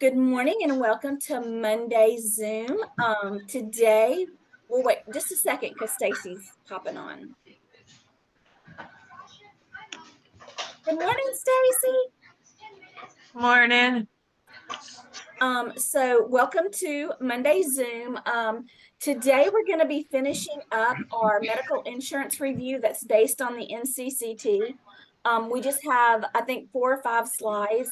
Good morning and welcome to Monday Zoom. Today, we'll wait just a second because Stacy's popping on. Good morning, Stacy. Morning. So welcome to Monday Zoom. Today we're going to be finishing up our medical insurance review that's based on the NCCT. We just have, I think, 4 or 5 slides.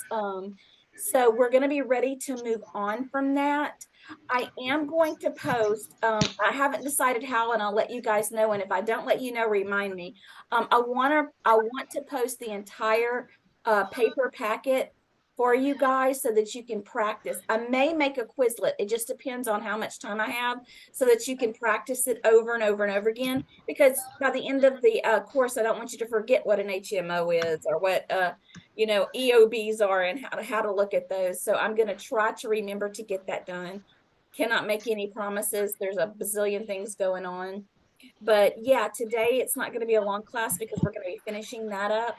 So we're going to be ready to move on from that. I am going to post, I haven't decided how, and I'll let you guys know. And if I don't let you know, remind me. I want to post the entire paper packet for you guys so that you can practice. I may make a Quizlet. It just depends on how much time I have so that you can practice it over and over and over again. Because by the end of the course, I don't want you to forget what an HMO is or what, EOBs are and how to look at those. So I'm going to try to remember to get that done. Cannot make any promises. There's a bazillion things going on. But yeah, today it's not going to be a long class because we're going to be finishing that up.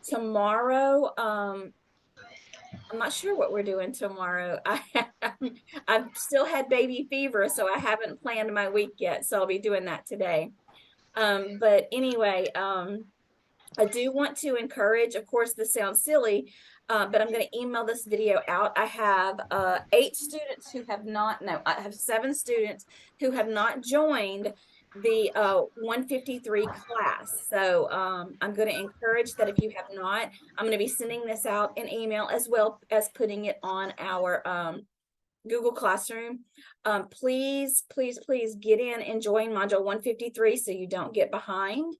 Tomorrow, I'm not sure what we're doing tomorrow. I've still had baby fever, so I haven't planned my week yet. So I'll be doing that today. But anyway, I do want to encourage, of course, this sounds silly, but I'm going to email this video out. I have 8 students who have not, no, I have 7 students who have not joined the 153 class. So I'm going to encourage that if you have not, I'm going to be sending this out in email as well as putting it on our Google Classroom. Please, please, please get in and join module 153 so you don't get behind.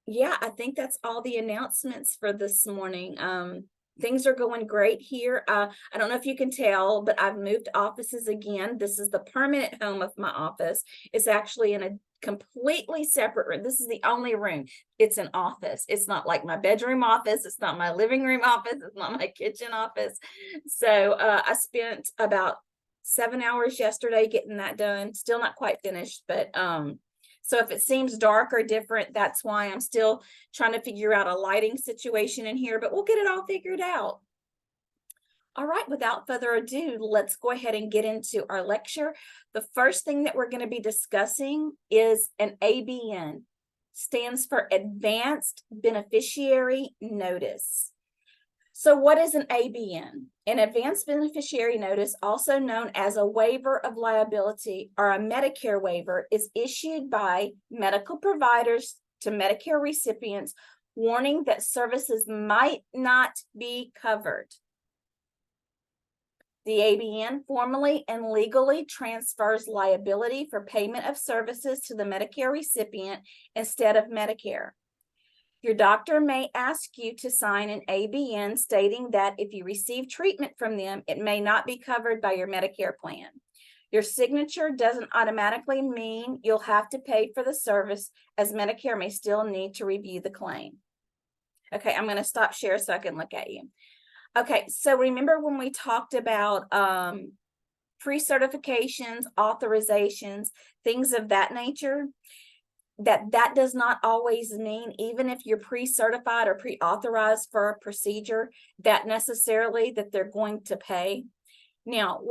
Yeah, I think that's all the announcements for this morning. Things are going great here. I don't know if you can tell, but I've moved offices again. This is the permanent home of my office. It's actually in a completely separate room. This is the only room. It's an office. It's not like my bedroom office. It's not my living room office. It's not my kitchen office. So I spent about 7 hours yesterday getting that done. Still not quite finished, but so if it seems dark or different, that's why. I'm still trying to figure out a lighting situation in here, but we'll get it all figured out. All right, without further ado, let's go ahead and get into our lecture. The first thing that we're going to be discussing is an ABN. Stands for Advanced Beneficiary Notice. So what is an ABN? An advanced beneficiary notice, also known as a waiver of liability or a Medicare waiver, is issued by medical providers to Medicare recipients, warning that services might not be covered. The ABN formally and legally transfers liability for payment of services to the Medicare recipient instead of Medicare. Your doctor may ask you to sign an ABN stating that if you receive treatment from them, it may not be covered by your Medicare plan. Your signature doesn't automatically mean you'll have to pay for the service, as Medicare may still need to review the claim. Okay, I'm going to stop share so I can look at you. Okay, so remember when we talked about pre-certifications, authorizations, things of that nature? That does not always mean, even if you're pre-certified or pre-authorized for a procedure, that necessarily that they're going to pay. Now,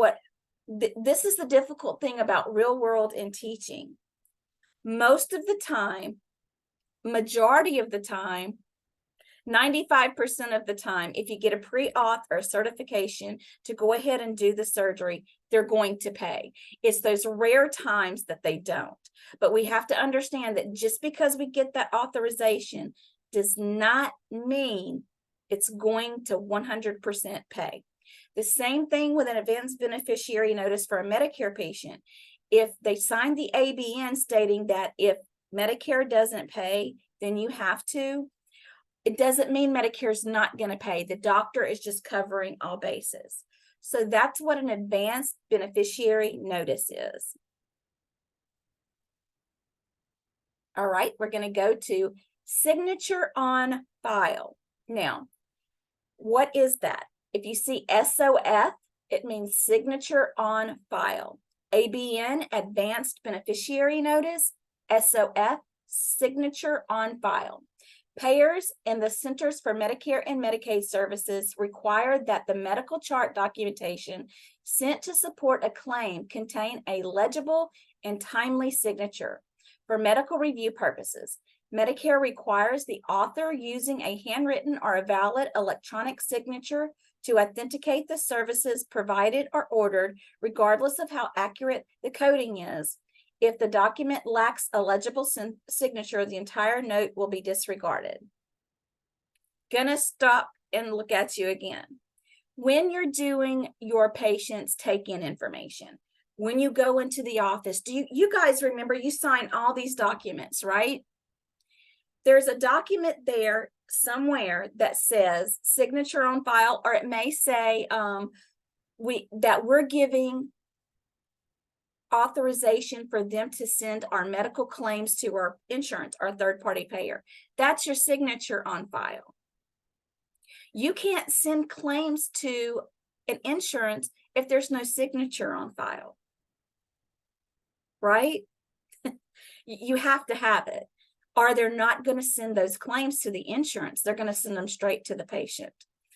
this is the difficult thing about real world in teaching. Most of the time, majority of the time, 95% of the time, if you get a pre-auth or certification to go ahead and do the surgery, they're going to pay. It's those rare times that they don't. But we have to understand that just because we get that authorization does not mean it's going to 100% pay. The same thing with an advanced beneficiary notice for a Medicare patient. If they sign the ABN stating that if Medicare doesn't pay, then you have to, it doesn't mean Medicare is not going to pay. The doctor is just covering all bases. So that's what an advanced beneficiary notice is. All right, we're going to go to signature on file. Now, what is that? If you see SOF, it means signature on file. ABN, advanced beneficiary notice, SOF, signature on file. Payers and the Centers for Medicare and Medicaid Services require that the medical chart documentation sent to support a claim contain a legible and timely signature. For medical review purposes, Medicare requires the author using a handwritten or a valid electronic signature to authenticate the services provided or ordered, regardless of how accurate the coding is. If the document lacks a legible signature, the entire note will be disregarded. Gonna stop and look at you again. When you're doing your patient's take-in information, when you go into the office, do you guys remember you sign all these documents, right? There's a document there somewhere that says signature on file, or it may say that we're giving authorization for them to send our medical claims to our insurance, our third-party payer. That's your signature on file. You can't send claims to an insurance if there's no signature on file, right? You have to have it, or they're not going to send those claims to the insurance. They're going to send them straight to the patient,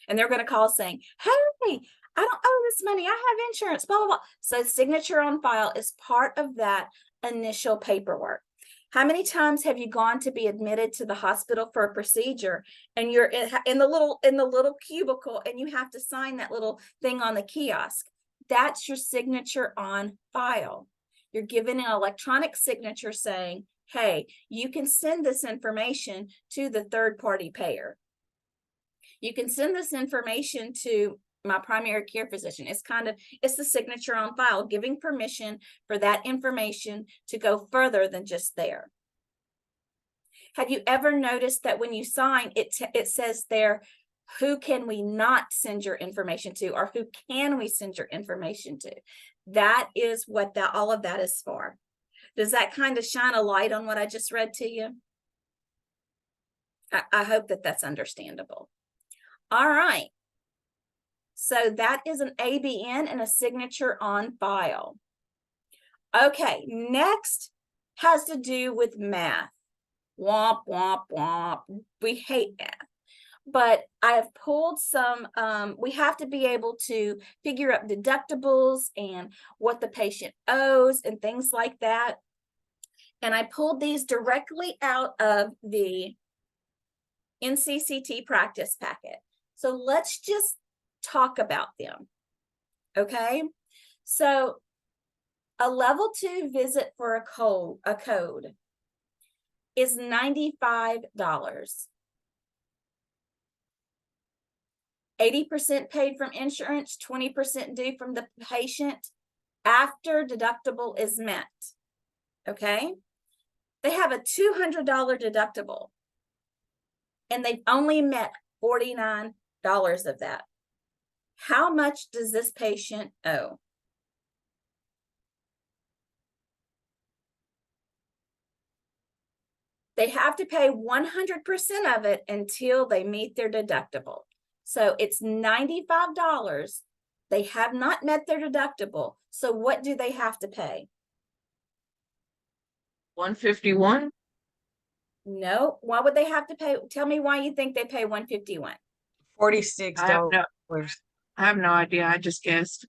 and they're going to call saying, hey, I don't owe this money, I have insurance, blah, blah, blah. So signature on file is part of that initial paperwork. How many times have you gone to be admitted to the hospital for a procedure, and you're in the little cubicle, and you have to sign that little thing on the kiosk? That's your signature on file. You're given an electronic signature saying, hey, you can send this information to the third-party payer. You can send this information to my primary care physician. It's the signature on file, giving permission for that information to go further than just there. Have you ever noticed that when you sign, it says there, who can we not send your information to, or who can we send your information to? That is what all of that is for. Does that kind of shine a light on what I just read to you? I hope that that's understandable. All right. So that is an ABN and a signature on file. Okay, next has to do with math. Womp, womp, womp. We hate math. But I have pulled some, we have to be able to figure out deductibles and what the patient owes and things like that. And I pulled these directly out of the NCCT practice packet. So let's just talk about them. Okay, so a level 2 visit for a code is $95. 80% paid from insurance, 20% due from the patient after deductible is met. Okay, they have a $200 deductible, and they've only met $49 of that. How much does this patient owe? They have to pay 100% of it until they meet their deductible. So it's $95. They have not met their deductible. So what do they have to pay? $151. No. Why would they have to pay? Tell me why you think they pay $151. $46. I have no idea. I just guessed.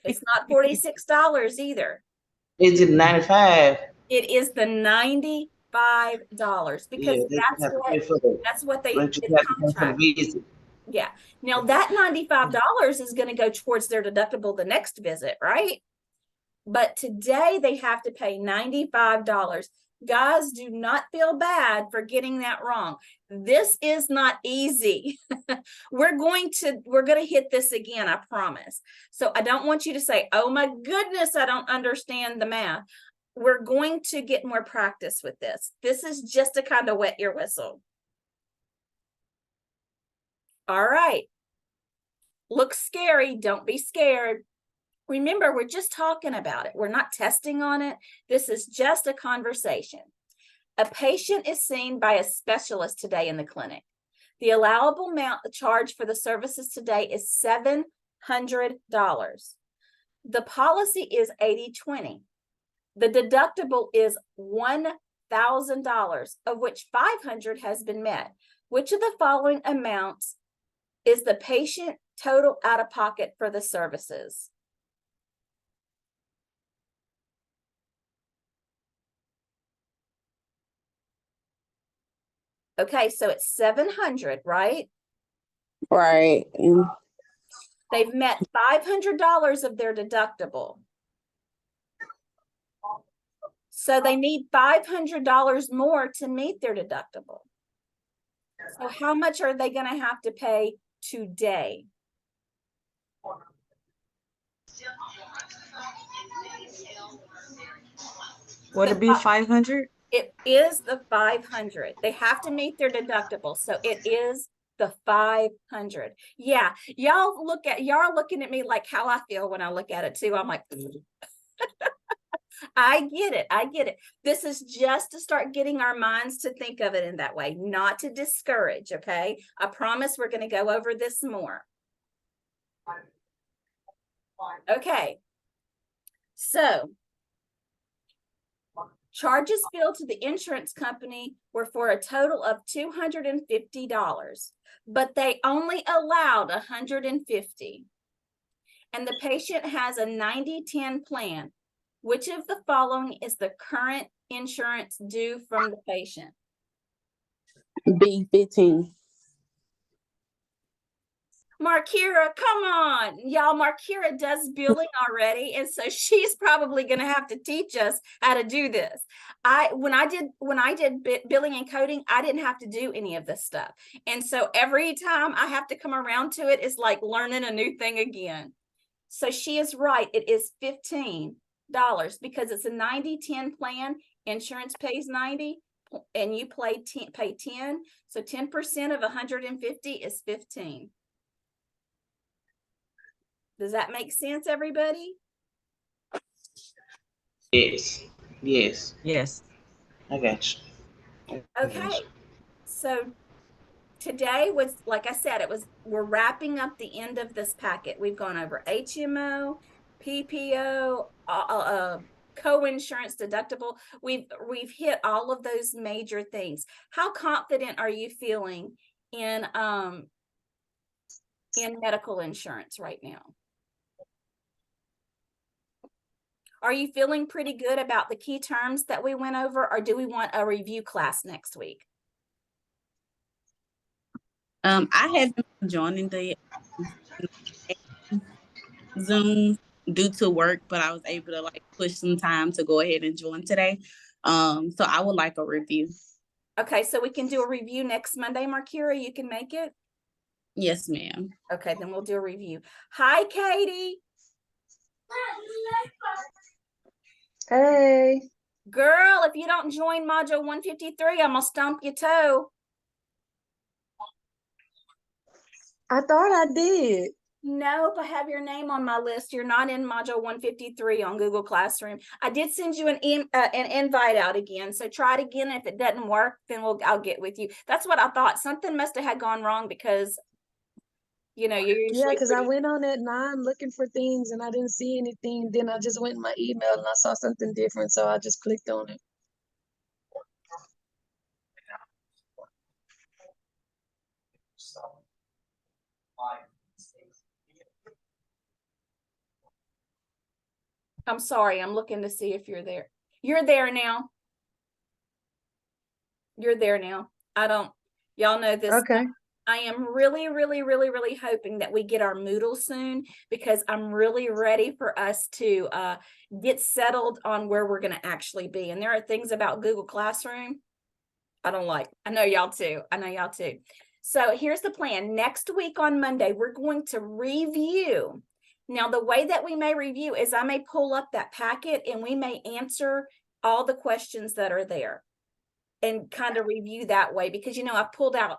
It's not $46 either. Is it 95? It is the $95 because that's what they contract. Yeah. Now that $95 is going to go towards their deductible the next visit, right? But today they have to pay $95. Guys, do not feel bad for getting that wrong. This is not easy. We're going to hit this again, I promise. So I don't want you to say, oh my goodness, I don't understand the math. We're going to get more practice with this. This is just to kind of wet your whistle. All right. Looks scary. Don't be scared. Remember, we're just talking about it. We're not testing on it. This is just a conversation. A patient is seen by a specialist today in the clinic. The allowable amount charged for the services today is $700. The policy is 80/20. The deductible is $1,000. $1,000, of which 500 has been met. Which of the following amounts is the patient total out of pocket for the services? Okay, so it's 700, right? Right. They've met $500 of their deductible. So they need $500 more to meet their deductible. So how much are they going to have to pay today? Would it be 500? It is the 500. They have to meet their deductible. So it is the 500. Yeah, y'all are looking at me like how I feel when I look at it too. I'm like, I get it. I get it. This is just to start getting our minds to think of it in that way, not to discourage. Okay. I promise we're going to go over this more. Okay. So charges billed to the insurance company were for a total of $250, but they only allowed 150. And the patient has a 90-10 plan. Which of the following is the current insurance due from the patient? B 15. Markira, come on. Y'all, Markira does billing already, and so she's probably going to have to teach us how to do this. When I did billing and coding, I didn't have to do any of this stuff. And so every time I have to come around to it, it's like learning a new thing again. So she is right. It is $15 because it's a 90-10 plan. Insurance pays 90 and you pay 10. So 10% of 150 is 15. Does that make sense, everybody? Yes. Yes. Yes. I got you. Okay. So today was, like I said, we're wrapping up the end of this packet. We've gone over HMO, PPO, co-insurance deductible. We've hit all of those major things. How confident are you feeling in medical insurance right now? Are you feeling pretty good about the key terms that we went over, or do we want a review class next week? I have been joining the Zoom due to work, but I was able to push some time to go ahead and join today. So I would like a review. Okay, so we can do a review next Monday, Markira. You can make it? Yes, ma'am. Okay, then we'll do a review. Hi, Katie. Hey. Girl, if you don't join module 153, I'm gonna stump your toe. I thought I did. Nope, I have your name on my list. You're not in module 153 on Google Classroom. I did send you an invite out again, so try it again. If it doesn't work, then I'll get with you. That's what I thought. Something must have had gone wrong because, you're usually Yeah, because I went on at 9 looking for things and I didn't see anything. Then I just went in my email and I saw something different, so I just clicked on it. I'm sorry. I'm looking to see if you're there. You're there now. You're there now. Y'all know this. Okay. I am really, really, really, really hoping that we get our Moodle soon, because I'm really ready for us to get settled on where we're going to actually be. And there are things about Google Classroom I don't like. I know y'all too. So here's the plan. Next week on Monday, we're going to review. Now, the way that we may review is I may pull up that packet and we may answer all the questions that are there and kind of review that way, because, I've pulled out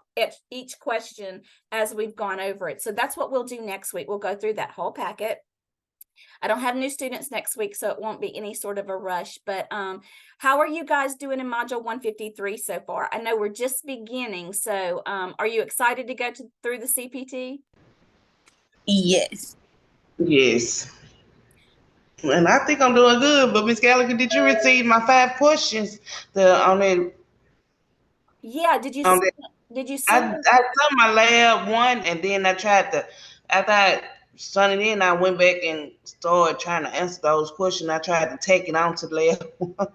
each question as we've gone over it. So that's what we'll do next week. We'll go through that whole packet. I don't have new students next week, so it won't be any sort of a rush. But how are you guys doing in module 153 so far? I know we're just beginning. So are you excited to go through the CPT? Yes. Yes. And I think I'm doing good. But Miss Gallagher, did you receive my 5 questions? On that, Yeah, did you on send, that. did you I send them? done my lab one, and then I tried to. After I sent it in, I went back and started trying to answer those questions. I tried to take it on to the lab one,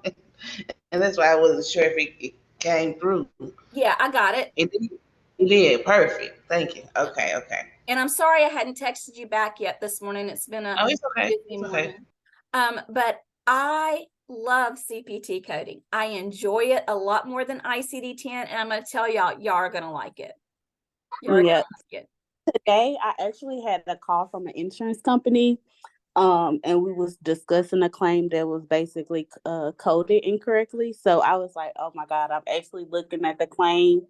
and that's why I wasn't sure if it came through. Yeah, I got it. It did. It did. Perfect. Thank you. Okay. Okay. And I'm sorry I hadn't texted you back yet this morning. It's been a Oh, it's okay. busy It's okay. morning. But I love CPT coding. I enjoy it a lot more than ICD-10, and I'm going to tell y'all are going to like it. You're Yeah. going to like it. Today, I actually had a call from an insurance company, and we was discussing a claim that was basically coded incorrectly. So I was like, oh my God, I'm actually looking at the claim,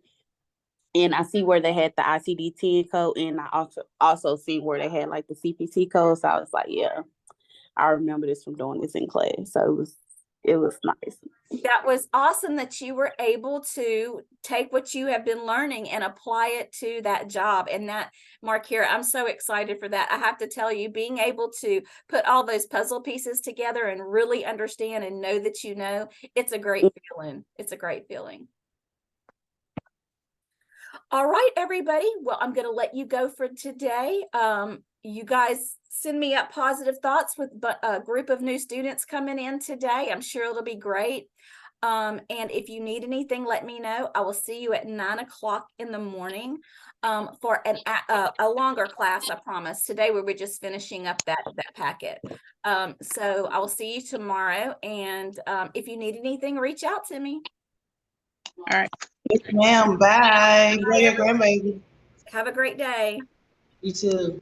and I see where they had the ICD-10 code, and I also see where they had like the CPT code. So I was like, yeah, I remember this from doing this in class. So it was nice. That was awesome that you were able to take what you have been learning and apply it to that job. And that, Markira, I'm so excited for that. I have to tell you, being able to put all those puzzle pieces together and really understand and know that you know, it's a great feeling. It's a great feeling. All right, everybody. Well, I'm going to let you go for today. You guys send me up positive thoughts with a group of new students coming in today. I'm sure it'll be great. And if you need anything, let me know. I will see you at 9 o'clock in the morning for a longer class, I promise. Today we were just finishing up that packet. So I will see you tomorrow. And if you need anything, reach out to me. All right. Yes, ma'am. Bye. Enjoy your grandbaby. Have a great day. You too.